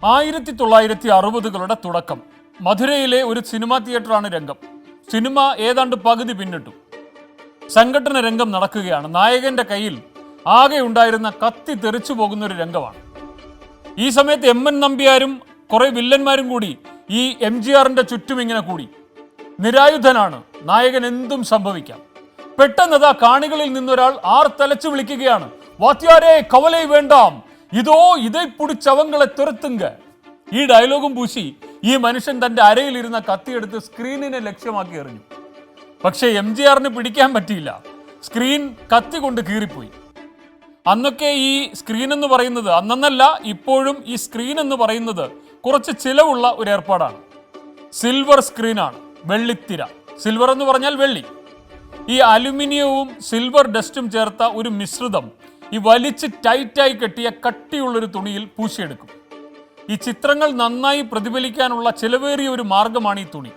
1960കളുടെ തുടക്കം. മധുരയിലെ ഒരു സിനിമാ തിയേറ്ററാണ് രംഗം. സിനിമ ഏതാണ്ട് പകുതി പിന്നിട്ടു. സംഘടന രംഗം നടക്കുകയാണ്. നായകന്റെ കയ്യിൽ ആകെ ഉണ്ടായിരുന്ന കത്തി തെറിച്ചു പോകുന്ന ഒരു രംഗമാണ്. ഈ സമയത്ത് എം.എൻ. നമ്പ്യാരും കുറെ വില്ലന്മാരും കൂടി ഈ എം.ജി.ആറിന്റെ ചുറ്റും ഇങ്ങനെ കൂടി. നിരായുധനാണ്, നായകൻ എന്തും സംഭവിക്കാം. പെട്ടെന്നതാ കാണികളിൽ നിന്നൊരാൾ തലച്ചു വിളിക്കുകയാണ്, വാത്യാരേ കവലൈ വേണ്ടാം, ഇതേ പിടിച്ചവങ്ങളെ തുരത്തുങ്ക. ഈ ഡയലോഗും പൂശി ഈ മനുഷ്യൻ തന്റെ അരയിലിരുന്ന കത്തിയെടുത്ത് സ്ക്രീനിനെ ലക്ഷ്യമാക്കി എറിഞ്ഞു. പക്ഷേ എം.ജി.ആറിന് പിടിക്കാൻ പറ്റിയില്ല. സ്ക്രീൻ കത്തി കൊണ്ട് കീറിപ്പോയി. അന്നൊക്കെ ഈ സ്ക്രീൻ എന്ന് പറയുന്നത്, അന്നല്ല ഇപ്പോഴും ഈ സ്ക്രീൻ എന്ന് പറയുന്നത് കുറച്ച് ചിലവുള്ള ഒരു ഏർപ്പാടാണ്. സിൽവർ സ്ക്രീനാണ്, വെള്ളിത്തിര. സിൽവർ എന്ന് പറഞ്ഞാൽ വെള്ളി. ഈ അലുമിനിയവും സിൽവർ ഡസ്റ്റും ചേർത്ത ഒരു മിശ്രിതം ഈ വലിച്ച് ടൈറ്റായി കെട്ടിയ കട്ടിയുള്ളൊരു തുണിയിൽ പൂശിയെടുക്കും. ഈ ചിത്രങ്ങൾ നന്നായി പ്രതിഫലിക്കാനുള്ള ചിലവേറിയ ഒരു മാർഗമാണ് ഈ തുണി.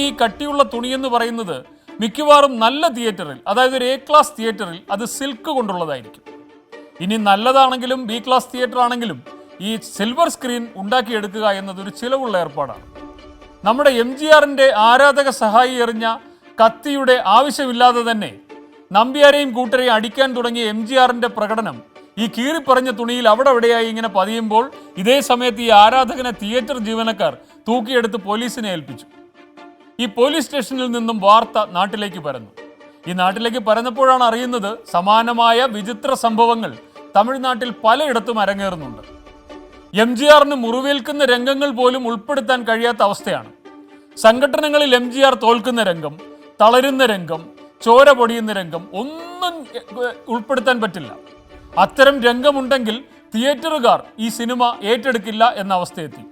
ഈ കട്ടിയുള്ള തുണി എന്ന് പറയുന്നത് മിക്കവാറും നല്ല തിയേറ്ററിൽ, അതായത് ഒരു A ക്ലാസ് തിയേറ്ററിൽ അത് സിൽക്ക് കൊണ്ടുള്ളതായിരിക്കും. ഇനി നല്ലതാണെങ്കിലും B ക്ലാസ് തിയേറ്റർ ആണെങ്കിലും ഈ സിൽവർ സ്ക്രീൻ ഉണ്ടാക്കിയെടുക്കുക എന്നതൊരു ചിലവുള്ള ഏർപ്പാടാണ്. നമ്മുടെ എം.ജി.ആറിന്റെ ആരാധക സഹായി എറിഞ്ഞ കത്തിയുടെ ആവശ്യമില്ലാതെ തന്നെ നമ്പ്യാരെയും കൂട്ടരെയും അടിക്കാൻ തുടങ്ങിയ എം.ജി.ആറിന്റെ പ്രകടനം ഈ കീറിപ്പറഞ്ഞ തുണിയിൽ അവിടെ എവിടെയായി ഇങ്ങനെ പതിയുമ്പോൾ ഇതേ സമയത്ത് ഈ ആരാധകനെ തിയേറ്റർ ജീവനക്കാർ തൂക്കിയെടുത്ത് പോലീസിനെ ഏൽപ്പിച്ചു. ഈ പോലീസ് സ്റ്റേഷനിൽ നിന്നും വാർത്ത നാട്ടിലേക്ക് പരന്നു. ഈ നാട്ടിലേക്ക് പരന്നപ്പോഴാണ് അറിയുന്നത് സമാനമായ വിചിത്ര സംഭവങ്ങൾ തമിഴ്നാട്ടിൽ പലയിടത്തും അരങ്ങേറുന്നുണ്ട്. എം.ജി.ആറിന് മുറിവേൽക്കുന്ന രംഗങ്ങൾ പോലും ഉൾപ്പെടുത്താൻ കഴിയാത്ത അവസ്ഥയാണ്. സംഘടനകളിൽ എം.ജി.ആർ തോൽക്കുന്ന രംഗം, തളരുന്ന രംഗം, ചോര പൊടിയുന്ന രംഗം ഒന്നും ഉൾപ്പെടുത്താൻ പറ്റില്ല. അത്തരം രംഗമുണ്ടെങ്കിൽ തിയേറ്ററുകാർ ഈ സിനിമ ഏറ്റെടുക്കില്ല എന്ന അവസ്ഥയെത്തി.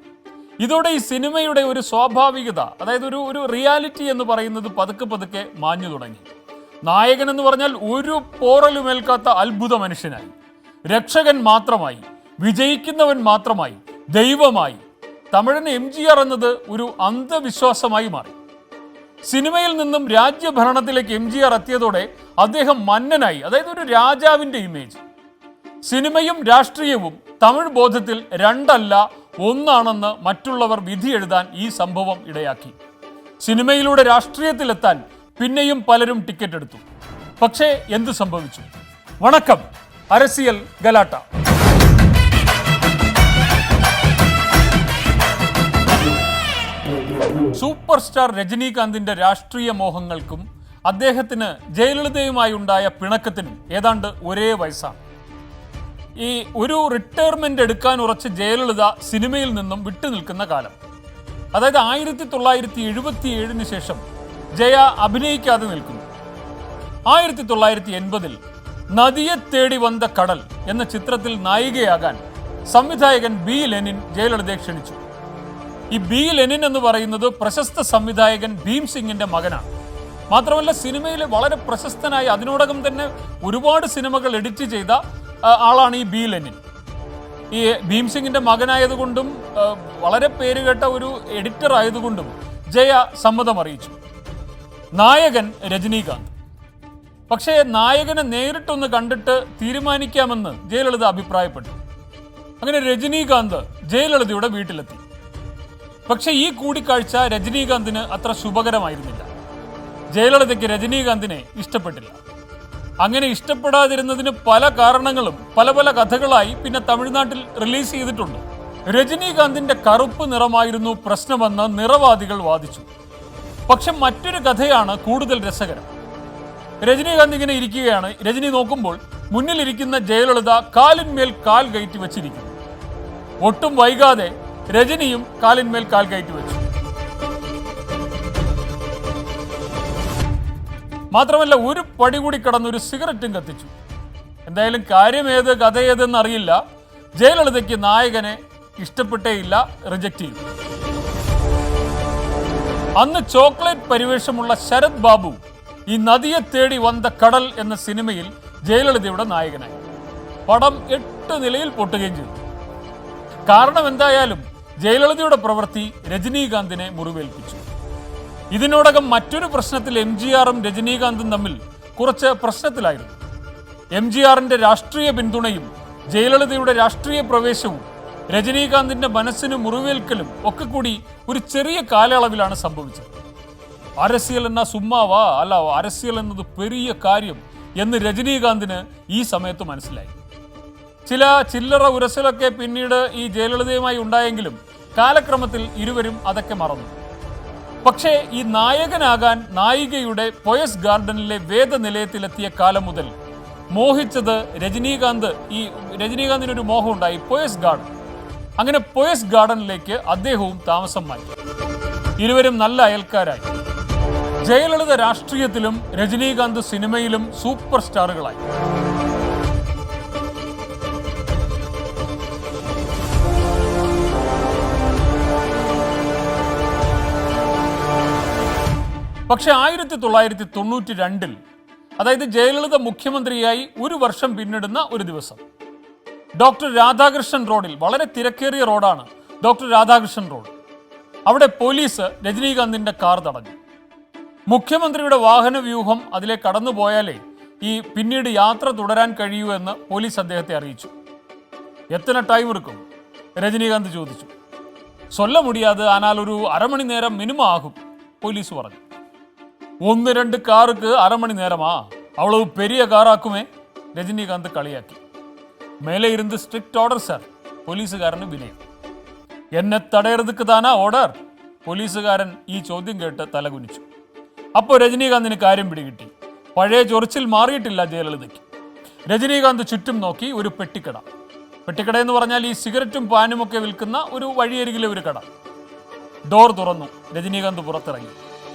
ഇതോടെ ഈ സിനിമയുടെ ഒരു സ്വാഭാവികത, അതായത് ഒരു റിയാലിറ്റി എന്ന് പറയുന്നത് പതുക്കെ മാഞ്ഞു തുടങ്ങി. നായകൻ എന്ന് പറഞ്ഞാൽ ഒരു പോറലുമേൽക്കാത്ത അത്ഭുത മനുഷ്യനായി, രക്ഷകൻ മാത്രമായി, വിജയിക്കുന്നവൻ മാത്രമായി, ദൈവമായി. തമിഴന് എം.ജി.ആർ എന്നത് ഒരു അന്ധവിശ്വാസമായി മാറി. സിനിമയിൽ നിന്നും രാജ്യഭരണത്തിലേക്ക് എം.ജി.ആർ എത്തിയതോടെ അദ്ദേഹം മന്നനായി, അതായത് ഒരു രാജാവിന്റെ ഇമേജ്. സിനിമയും രാഷ്ട്രീയവും തമിഴ് ബോധത്തിൽ രണ്ടല്ല ഒന്നാണെന്ന് മറ്റുള്ളവർ വിധി എഴുതാൻ ഈ സംഭവം ഇടയാക്കി. സിനിമയിലൂടെ രാഷ്ട്രീയത്തിലെത്താൻ പിന്നെയും പലരും ടിക്കറ്റ് എടുത്തു. പക്ഷേ എന്തു സംഭവിച്ചു? വണക്കം, അരസിയൽ ഗലാട്ട. സൂപ്പർ സ്റ്റാർ രജനീകാന്തിന്റെ രാഷ്ട്രീയ മോഹങ്ങൾക്കും അദ്ദേഹത്തിന് ജയലളിതയുമായി ഉണ്ടായ പിണക്കത്തിനും ഏതാണ്ട് ഒരേ വയസ്സാണ്. ഈ ഒരു റിട്ടയർമെന്റ് എടുക്കാൻ ഉറച്ച് ജയലളിത സിനിമയിൽ നിന്നും വിട്ടുനിൽക്കുന്ന കാലം, അതായത് 1977 ശേഷം ജയ അഭിനയിക്കാതെ നിൽക്കുന്നു. 1980 നദിയെ തേടി വന്ന കടൽ എന്ന ചിത്രത്തിൽ നായികയാകാൻ സംവിധായകൻ ബി ലെനിൻ ജയലളിതയെ ക്ഷണിച്ചു. ഈ ബി ലെനിൻ എന്ന് പറയുന്നത് പ്രശസ്ത സംവിധായകൻ ഭീം സിംഗിന്റെ മകനാണ്. മാത്രമല്ല സിനിമയിലെ വളരെ പ്രശസ്തനായ, അതിനോടകം തന്നെ ഒരുപാട് സിനിമകൾ എഡിറ്റ് ചെയ്ത ആളാണ് ഈ ബി ലെനിൻ. ഈ ഭീം സിംഗിന്റെ മകനായതുകൊണ്ടും വളരെ പേരുകേട്ട ഒരു എഡിറ്റർ ആയതുകൊണ്ടും ജയ സമ്മതം അറിയിച്ചു. നായകൻ രജനീകാന്ത്. പക്ഷേ നായകനെ നേരിട്ടൊന്ന് കണ്ടിട്ട് തീരുമാനിക്കാമെന്ന് ജയലളിത അഭിപ്രായപ്പെട്ടു. അങ്ങനെ രജനീകാന്ത് ജയലളിതയുടെ വീട്ടിലെത്തി. പക്ഷെ ഈ കൂടിക്കാഴ്ച രജനീകാന്തിന് അത്ര ശുഭകരമായിരുന്നില്ല. ജയലളിതയ്ക്ക് രജനീകാന്തിനെ ഇഷ്ടപ്പെട്ടില്ല. അങ്ങനെ ഇഷ്ടപ്പെടാതിരുന്നതിന് പല കാരണങ്ങളും പല കഥകളായി പിന്നെ തമിഴ്നാട്ടിൽ റിലീസ് ചെയ്തിട്ടുണ്ട്. രജനീകാന്തിന്റെ കറുപ്പ് നിറമായിരുന്നു പ്രശ്നമെന്ന് നിറവാദികൾ വാദിച്ചു. പക്ഷെ മറ്റൊരു കഥയാണ് കൂടുതൽ രസകരം. രജനീകാന്ത് ഇങ്ങനെ ഇരിക്കുകയാണ്. രജനി നോക്കുമ്പോൾ മുന്നിലിരിക്കുന്ന ജയലളിത കാലിന്മേൽ കാൽ കയറ്റി വെച്ചിരിക്കുന്നു. ഒട്ടും വൈകാതെ രജനിയും കാലിന്മേൽ കാൽ കയറ്റി വെച്ചു. മാത്രമല്ല ഒരു പടി കൂടി കടന്ന് ഒരു സിഗരറ്റും കത്തിച്ചു. എന്തായാലും കാര്യമേത് കഥയേതെന്ന് അറിയില്ല. ജയലളിതയ്ക്ക് നായകനെ ഇഷ്ടപ്പെട്ടേയില്ല, റിജക്റ്റ് ചെയ്തു. അന്ന് ചോക്ലേറ്റ് പരിവേഷമുള്ള ശരത് ബാബു ഈ നദിയെ തേടി വന്ന കടൽ എന്ന സിനിമയിൽ ജയലളിതയുടെ നായകനായി. പടം 8 നിലയിൽ പൊട്ടുകയും ചെയ്തു. കാരണം എന്തായാലും ജയലളിതയുടെ പ്രവൃത്തി രജനീകാന്തിനെ മുറിവേൽപ്പിച്ചു. ഇതിനോടകം മറ്റൊരു പ്രശ്നത്തിൽ എം.ജി.ആറും രജനീകാന്തും തമ്മിൽ കുറച്ച് പ്രശ്നത്തിലായിരുന്നു. എം.ജി.ആറിന്റെ രാഷ്ട്രീയ പിന്തുണയും ജയലളിതയുടെ രാഷ്ട്രീയ പ്രവേശവും രജനീകാന്തിന്റെ മനസ്സിന് മുറിവേൽക്കലും ഒക്കെ കൂടി ഒരു ചെറിയ കാലയളവിലാണ് സംഭവിച്ചത്. അരസിയൽ എന്ന സുമ്മാവാ അല്ല, അരസിയൽ എന്നത് പെരിയ കാര്യം എന്ന് രജനീകാന്തിന് ഈ സമയത്ത് മനസ്സിലായി. ചില ചില്ലറ ഉരസലൊക്കെ പിന്നീട് ഈ ജയലളിതയുമായി ഉണ്ടായെങ്കിലും കാലക്രമത്തിൽ ഇരുവരും അതൊക്കെ മറന്നു. പക്ഷേ ഈ നായകനാകാൻ നായികയുടെ പോയസ് ഗാർഡനിലെ വേദനിലയത്തിലെത്തിയ കാലം മുതൽ മോഹിച്ചത് രജനീകാന്തിനൊരു മോഹം ഉണ്ടായി, പോയസ് ഗാർഡൻ. അങ്ങനെ പോയസ് ഗാർഡനിലേക്ക് അദ്ദേഹവും താമസം മാറ്റി. ഇരുവരും നല്ല അയൽക്കാരായി. ജയലളിത രാഷ്ട്രീയത്തിലും രജനീകാന്ത് സിനിമയിലും സൂപ്പർ സ്റ്റാറുകളായി. പക്ഷെ 1992 അതായത് ജയലളിത മുഖ്യമന്ത്രിയായി ഒരു വർഷം പിന്നിടുന്ന ഒരു ദിവസം ഡോക്ടർ രാധാകൃഷ്ണൻ റോഡിൽ, വളരെ തിരക്കേറിയ റോഡാണ് ഡോക്ടർ രാധാകൃഷ്ണൻ റോഡ്, അവിടെ പോലീസ് രജനീകാന്തിന്റെ കാർ തടഞ്ഞു. മുഖ്യമന്ത്രിയുടെ വാഹന വ്യൂഹം അതിലെ കടന്നുപോയാലേ ഈ പിന്നീട് യാത്ര തുടരാൻ കഴിയൂ എന്ന് പോലീസ് അദ്ദേഹത്തെ അറിയിച്ചു. എത്ര ടൈം എടുക്കും രജനീകാന്ത് ചോദിച്ചു. சொல்ல முடியாது, ஆனால் ഒരു അരമണി നേരം മിനിമം ആകും, പോലീസ് പറഞ്ഞു. 1-2 കാറുക്ക് അരമണി നേരമാ, അവളവ് പെരിയ കാറാക്കുമേ, രജനീകാന്ത് കളിയാക്കി. മേലെ ഇരുന്ന് സ്ട്രിക്റ്റ് ഓർഡർ സാർ, പോലീസുകാരന് വിനയം. എന്നെ തടയരുതുക്ക് താനാ ഓർഡർ, പോലീസുകാരൻ ഈ ചോദ്യം കേട്ട് തലകുനിച്ചു. അപ്പോൾ രജനീകാന്തിന് കാര്യം പിടികിട്ടി. പഴയ ചൊറിച്ചിൽ മാറിയിട്ടില്ല ജയലളിതയ്ക്ക്. രജനീകാന്ത് ചുറ്റും നോക്കി. ഒരു പെട്ടിക്കട എന്ന് പറഞ്ഞാൽ ഈ സിഗരറ്റും പാനും ഒക്കെ വിൽക്കുന്ന ഒരു വഴിയരികിലെ ഒരു കട. ഡോർ തുറന്നു. രജനീകാന്ത് പുറത്തിറങ്ങി.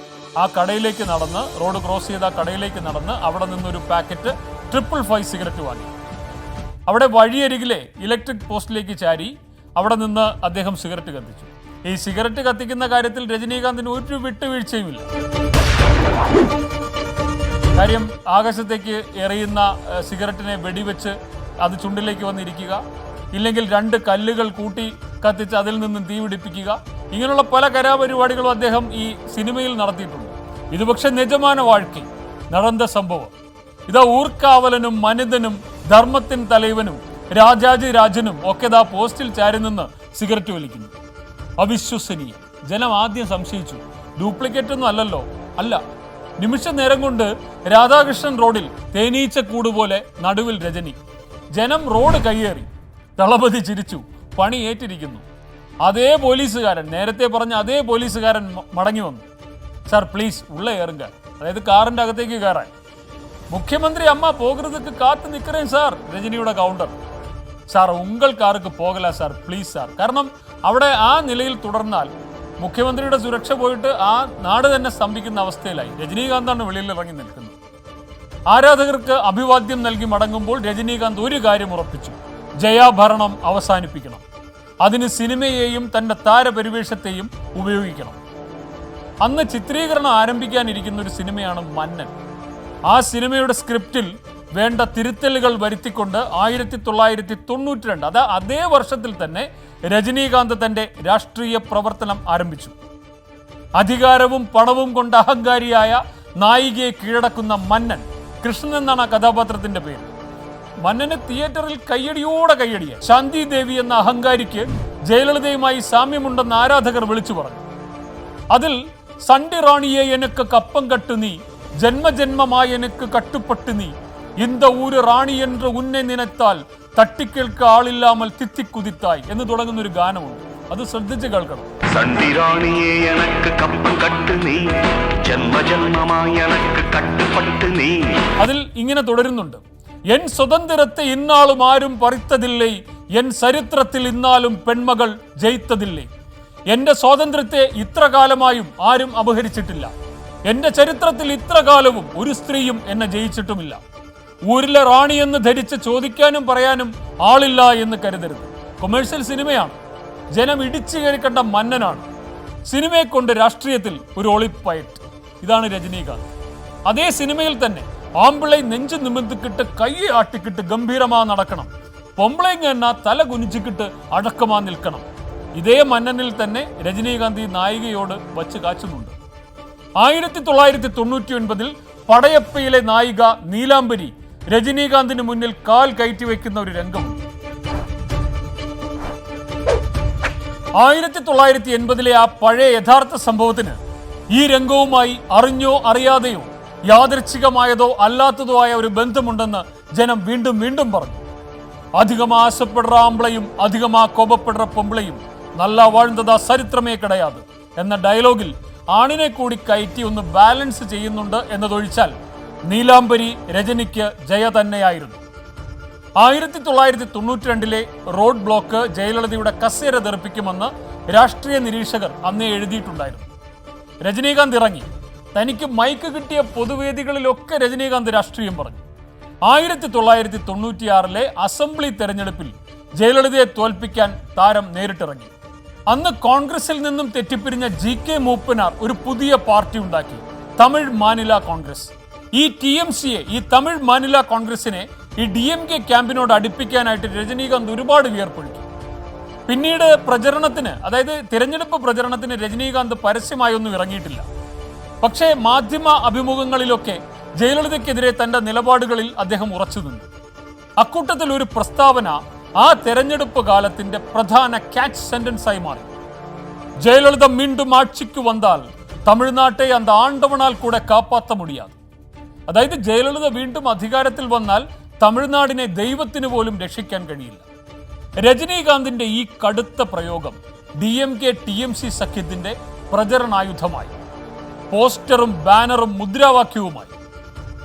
ആ കടയിലേക്ക് നടന്ന്, റോഡ് ക്രോസ് ചെയ്ത് ആ കടയിലേക്ക് നടന്ന് അവിടെ നിന്നൊരു പാക്കറ്റ് 555 സിഗരറ്റ് വാങ്ങി. അവിടെ വഴിയരികിലെ ഇലക്ട്രിക് പോസ്റ്റിലേക്ക് ചാരി അവിടെ നിന്ന് അദ്ദേഹം സിഗരറ്റ് കത്തിച്ചു. ഈ സിഗരറ്റ് കത്തിക്കുന്ന കാര്യത്തിൽ രജനീകാന്തിന് ഒരു വിട്ടുവീഴ്ചയുമില്ല. കാര്യം, ആകാശത്തേക്ക് എറിയുന്ന സിഗരറ്റിനെ വെടിവെച്ച് അത് ചുണ്ടിലേക്ക് വന്നിരിക്കുക, ഇല്ലെങ്കിൽ 2 കല്ലുകൾ കൂട്ടി കത്തിച്ച് അതിൽ നിന്നും തീ പിടിപ്പിക്കുക, ഇങ്ങനെയുള്ള പല കലാപരിപാടികളും അദ്ദേഹം ഈ സിനിമയിൽ നടത്തിയിട്ടുണ്ട്. ഇത് പക്ഷെ നിജமான வாழ்க்கை നടന്ന സംഭവം. ഇതാ ഊർക്കാവലനും മനിതനും ധർമ്മത്തിൻ തലൈവനും രാജാജി രാജനും ഒക്കെ ഇതാ പോസ്റ്റിൽ ചാരി നിന്ന് സിഗരറ്റ് വലിക്കുന്നു. അവിശ്വസനീയം. ജനം ആദ്യം സംശയിച്ചു, ഡ്യൂപ്ലിക്കേറ്റ് ഒന്നും അല്ലല്ലോ. അല്ല, നിമിഷ നേരം കൊണ്ട് രാധാകൃഷ്ണൻ റോഡിൽ തേനീച്ചക്കൂട് പോലെ നടുവിൽ രജനി. ജനം റോഡ് കയ്യേറി. ദളപതി ചിരിച്ചു. പണി ഏറ്റിരിക്കുന്നു. അതേ പോലീസുകാരൻ, നേരത്തെ പറഞ്ഞ അതേ പോലീസുകാരൻ മടങ്ങി വന്നു. സാർ പ്ലീസ് ഉള്ള ഏറുങ്ക, അതായത് കാറിന്റെ അകത്തേക്ക് കയറാൻ. മുഖ്യമന്ത്രി അമ്മ പോകരുതൊക്കെ കാത്തു നിൽക്കറേ സാർ, രജനിയുടെ കൗണ്ടർ. സാർ ഉങ്കൾ കാർക്ക് പോകല സാർ, പ്ലീസ് സാർ. കാരണം അവിടെ ആ നിലയിൽ തുടർന്നാൽ മുഖ്യമന്ത്രിയുടെ സുരക്ഷ പോയിട്ട് ആ നാട് തന്നെ സ്തംഭിക്കുന്ന അവസ്ഥയിലായി. രജനീകാന്താണ് വെളിയിൽ ഇറങ്ങി നിൽക്കുന്നത്. ആരാധകർക്ക് അഭിവാദ്യം നൽകി മടങ്ങുമ്പോൾ രജനീകാന്ത് ഒരു കാര്യം ഉറപ്പിച്ചു: ജയാഭരണം അവസാനിപ്പിക്കണം. അതിന് സിനിമയെയും തൻ്റെ താരപരിവേഷത്തെയും ഉപയോഗിക്കണം. അന്ന് ചിത്രീകരണം ആരംഭിക്കാനിരിക്കുന്ന ഒരു സിനിമയാണ് മന്നൻ. ആ സിനിമയുടെ സ്ക്രിപ്റ്റിൽ വേണ്ട തിരുത്തലുകൾ വരുത്തിക്കൊണ്ട് 1992 അതേ വർഷത്തിൽ തന്നെ രജനീകാന്ത് തൻ്റെ രാഷ്ട്രീയ പ്രവർത്തനം ആരംഭിച്ചു. അധികാരവും പണവും കൊണ്ട് അഹങ്കാരിയായ നായികയെ കീഴടക്കുന്ന മന്നൻ, കൃഷ്ണൻ എന്നാണ് ആ കഥാപാത്രത്തിന്റെ പേര്. മന്നന് തിയേറ്ററിൽ കയ്യടിയോടെ കയ്യടിയ ശാന്തി ദേവി എന്ന അഹങ്കാരിക്ക് ജയലളിതയുമായി സാമ്യമുണ്ടെന്ന് ആരാധകർ വിളിച്ചു പറഞ്ഞു. അതിൽ സണ്ടി റാണിയെ എനക്ക് കപ്പം കട്ടു നീ, ജന്മജന്മമായി എനക്ക് കട്ടുപട്ട് നീ, ഇന്ത ഊര് റാണി എன்ற ഉന്നെ നിനത്താൽ തട്ടിക്കേൽക്ക ആളില്ലാമൽ തിത്തിക്കുതിത്തായി എന്ന് തുടങ്ങുന്ന ഒരു ഗാനമുണ്ട്. അത് ശ്രദ്ധിച്ച് കേൾക്കണം. സണ്ടി റാണിയെ എനക്ക് കപ്പം കട്ടു നീ, ജന്മജന്മമായി എനക്ക് കട്ടുപട്ട് നീ. അതിൽ ഇങ്ങനെ തുടരുന്നുണ്ട്: എൻ സ്വതന്ത്രത്തെ ഇന്നാളും ആരും പറിത്തതില്ലേ, എൻ ചരിത്രത്തിൽ ഇന്നാലും പെൺമകൾ ജയിത്തതില്ലേ. എന്റെ സ്വാതന്ത്ര്യത്തെ ഇത്ര കാലമായും ആരും അപഹരിച്ചിട്ടില്ല. എന്റെ ചരിത്രത്തിൽ ഇത്ര കാലവും ഒരു സ്ത്രീയും എന്നെ ജയിച്ചിട്ടുമില്ല. ഊരിലെ റാണി എന്ന് ധരിച്ച് ചോദിക്കാനും പറയാനും ആളില്ല എന്ന് കരുതരുത്. കൊമേഴ്സ്യൽ സിനിമയാണ്. ജനം ഇടിച്ചു കയറി കണ്ട മന്നനാണ്. സിനിമയെ കൊണ്ട് രാഷ്ട്രീയത്തിൽ ഒരു ഒളിപ്പയറ്റ്. ഇതാണ് രജനീകാന്ത്. അതേ സിനിമയിൽ തന്നെ ആമ്പിളை നെഞ്ചു നിമിർത്തിക്കിട്ട് കയ്യെ ആട്ടിക്കിട്ട് ഗംഭീരമാ നടക്കണം, പൊമ്പിളൈങ് എന്ന തല കുനിച്ചിക്കിട്ട് അടക്കമാ നിൽക്കണം. ഇതേ മന്നനിൽ തന്നെ രജനീകാന്ത് ഈ നായികയോട് വച്ച് കാച്ചുന്നുണ്ട്. 1999 പടയപ്പയിലെ നായിക നീലാംബരി രജനീകാന്തിന് മുന്നിൽ കാൽ കയറ്റി വയ്ക്കുന്ന ഒരു രംഗമുണ്ട്. 1980 ആ പഴയ യഥാർത്ഥ സംഭവത്തിന് ഈ രംഗവുമായി അറിഞ്ഞോ അറിയാതെയോ യാദൃച്ഛികമായതോ അല്ലാത്തതോ ആയ ഒരു ബന്ധമുണ്ടെന്ന് ജനം വീണ്ടും വീണ്ടും പറഞ്ഞു. അധികം ആശപ്പെടുற ആമ്പിളയും അധികമാ കോപപ്പെടുற പൊമ്പിളയും നല്ല വാഴ്ന്നതാ ചരിത്രമേ കിടയാത് എന്ന ഡയലോഗിൽ ആണിനെ കൂടി കയറ്റി ഒന്ന് ബാലൻസ് ചെയ്യുന്നുണ്ട് എന്നതൊഴിച്ചാൽ നീലാംബരി രജനിക്ക് ജയ തന്നെയായിരുന്നു. 1992 റോഡ് ബ്ലോക്ക് ജയലളിതയുടെ കസേര തെറിപ്പിക്കുമെന്ന് രാഷ്ട്രീയ നിരീക്ഷകർ അന്നേ എഴുതിയിട്ടുണ്ടായിരുന്നു. രജനീകാന്ത് ഇറങ്ങി. തനിക്ക് മൈക്ക് കിട്ടിയ പൊതുവേദികളിലൊക്കെ രജനീകാന്ത് രാഷ്ട്രീയം പറഞ്ഞു. 1996 അസംബ്ലി തെരഞ്ഞെടുപ്പിൽ ജയലളിതയെ തോൽപ്പിക്കാൻ താരം നേരിട്ടിറങ്ങി. അന്ന് കോൺഗ്രസിൽ നിന്നും തെറ്റിപ്പിരിഞ്ഞ GK മൂപ്പനാർ ഒരു പുതിയ പാർട്ടി ഉണ്ടാക്കി, തമിഴ് മാനില കോൺഗ്രസ്. ഈ TMCയെ, ഈ തമിഴ് മാനില കോൺഗ്രസിനെ ഈ DMK ക്യാമ്പിനോട് അടുപ്പിക്കാനായിട്ട് രജനീകാന്ത് ഒരുപാട് വിയർപ്പൊഴുക്കി. പിന്നീട് പ്രചരണത്തിന്, അതായത് തിരഞ്ഞെടുപ്പ് പ്രചരണത്തിന് രജനീകാന്ത് പരസ്യമായൊന്നും ഇറങ്ങിയിട്ടില്ല. പക്ഷേ മാധ്യമ അഭിമുഖങ്ങളിലൊക്കെ ജയലളിതയ്ക്കെതിരെ തന്റെ നിലപാടുകളിൽ അദ്ദേഹം ഉറച്ചു നിന്നു. അക്കൂട്ടത്തിൽ ഒരു പ്രസ്താവന ആ തെരഞ്ഞെടുപ്പ് കാലത്തിന്റെ പ്രധാന ക്യാച്ച് സെന്റൻസായി മാറി. ജയലളിത മീണ്ടും ആட்சிக்கு വന്നാൽ തമിഴ്നാട്ടെ അന്ത ആണ്ടവനാൽ കൂടെ കാപ്പാത്ത മുടിയാതെ. അതായത് ജയലളിത വീണ്ടും അധികാരത്തിൽ വന്നാൽ തമിഴ്നാടിനെ ദൈവത്തിന് പോലും രക്ഷിക്കാൻ കഴിയില്ല. രജനീകാന്തിന്റെ ഈ കടുത്ത പ്രയോഗം DMK TMC സഖ്യത്തിന്റെ പ്രചരണായുധമായി. പോസ്റ്ററും ബാനറും മുദ്രാവാക്യവുമായി.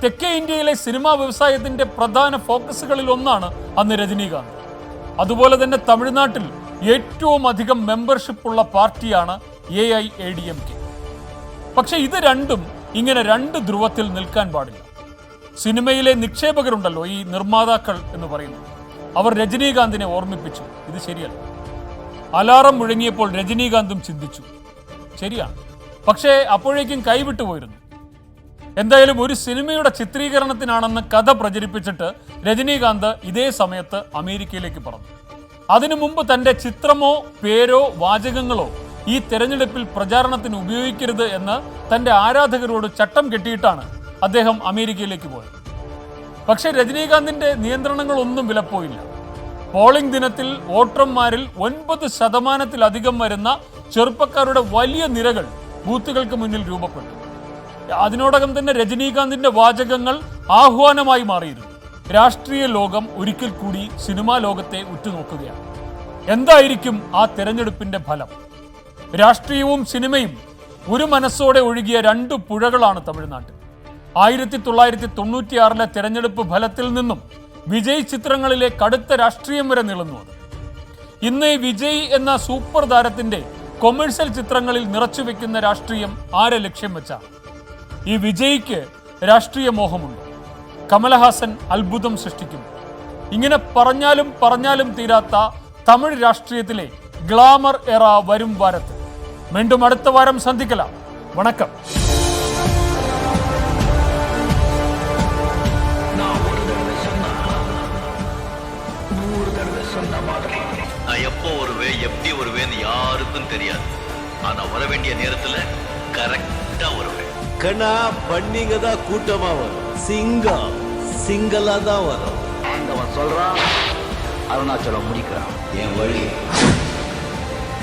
തെക്കേ ഇന്ത്യയിലെ സിനിമാ വ്യവസായത്തിന്റെ പ്രധാന ഫോക്കസുകളിൽ ഒന്നാണ് അന്ന് രജനീകാന്ത്. അതുപോലെ തന്നെ തമിഴ്നാട്ടിൽ ഏറ്റവും അധികം മെമ്പർഷിപ്പ് ഉള്ള പാർട്ടിയാണ് AIADMK. പക്ഷെ ഇത് രണ്ടും ഇങ്ങനെ രണ്ട് ധ്രുവത്തിൽ നിൽക്കാൻ പാടില്ല. സിനിമയിലെ നിക്ഷേപകരുണ്ടല്ലോ, ഈ നിർമ്മാതാക്കൾ എന്ന് പറയുന്നത്, അവർ രജനീകാന്തിനെ ഓർമ്മിപ്പിച്ചു, ഇത് ശരിയല്ല. അലാറം മുഴങ്ങിയപ്പോൾ രജനീകാന്തും ചിന്തിച്ചു, ശരിയാണ്. പക്ഷേ അപ്പോഴേക്കും കൈവിട്ടു പോയിരുന്നു. എന്തായാലും ഒരു സിനിമയുടെ ചിത്രീകരണത്തിനാണെന്ന് കഥ പ്രചരിപ്പിച്ചിട്ട് രജനീകാന്ത് ഇതേ സമയത്ത് അമേരിക്കയിലേക്ക് പറന്നു. അതിനു മുമ്പ് തന്റെ ചിത്രമോ പേരോ വാചകങ്ങളോ ഈ തെരഞ്ഞെടുപ്പിൽ പ്രചാരണത്തിന് ഉപയോഗിക്കരുത് എന്ന് തന്റെ ആരാധകരോട് ചട്ടം കെട്ടിയിട്ടാണ് അദ്ദേഹം അമേരിക്കയിലേക്ക് പോയത്. പക്ഷേ രജനീകാന്തിന്റെ നിയന്ത്രണങ്ങളൊന്നും വിലപ്പോയില്ല. പോളിംഗ് ദിനത്തിൽ വോട്ടർമാരിൽ 9% വരുന്ന ചെറുപ്പക്കാരുടെ വലിയ നിരകൾ ബൂത്തുകൾക്ക് മുന്നിൽ രൂപപ്പെട്ടു. അതിനോടകം തന്നെ രജനീകാന്തിന്റെ വാചകങ്ങൾ ആഹ്വാനമായി മാറിയിരുന്നു. രാഷ്ട്രീയ ലോകം ഒരിക്കൽ കൂടി സിനിമാ ലോകത്തെ ഉറ്റുനോക്കുകയാണ്. എന്തായിരിക്കും ആ തെരഞ്ഞെടുപ്പിന്റെ ഫലം? രാഷ്ട്രീയവും സിനിമയും ഒരു മനസ്സോടെ ഒഴുകിയ രണ്ട് പുഴകളാണ് തമിഴ്നാട്ടിൽ. 1996 തെരഞ്ഞെടുപ്പ് ഫലത്തിൽ നിന്നും വിജയ് ചിത്രങ്ങളിലെ കടുത്ത രാഷ്ട്രീയം വരെ നീളുന്നു. ഇന്ന് വിജയ് എന്ന സൂപ്പർ താരത്തിന്റെ കൊമേഴ്സ്യൽ ചിത്രങ്ങളിൽ നിറച്ചു വെക്കുന്ന രാഷ്ട്രീയം ആരെ ലക്ഷ്യം വെച്ചാണ്? ഈ വിജയ്ക്ക് രാഷ്ട്രീയ മോഹമുണ്ട്. കമലഹാസൻ അത്ഭുതം സൃഷ്ടിക്കും. ഇങ്ങനെ പറഞ്ഞാലും തീരാത്ത തമിഴ് രാഷ്ട്രീയത്തിലെ ഗ്ലാമർ എറ വരും വാരത്ത്. വീണ്ടും അടുത്ത വാരം സന്ധിക്കലാം. വണക്കം. எப்போ வருவே எப்படி வருவேன்னு யாருக்கும் தெரியாது. ஆனா வர வேண்டிய நேரத்துல கரெக்டா வருவேன். கண்ணா பண்ணிங்க தான் கூட்டமா வரும். சிங்கம் சிங்கலா தான் வரும். ஆண்டவன் சொல்றான், அருணாச்சலம் முடிக்கிறான். என் வழி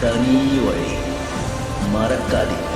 தனி வழி, மறக்காதீங்க.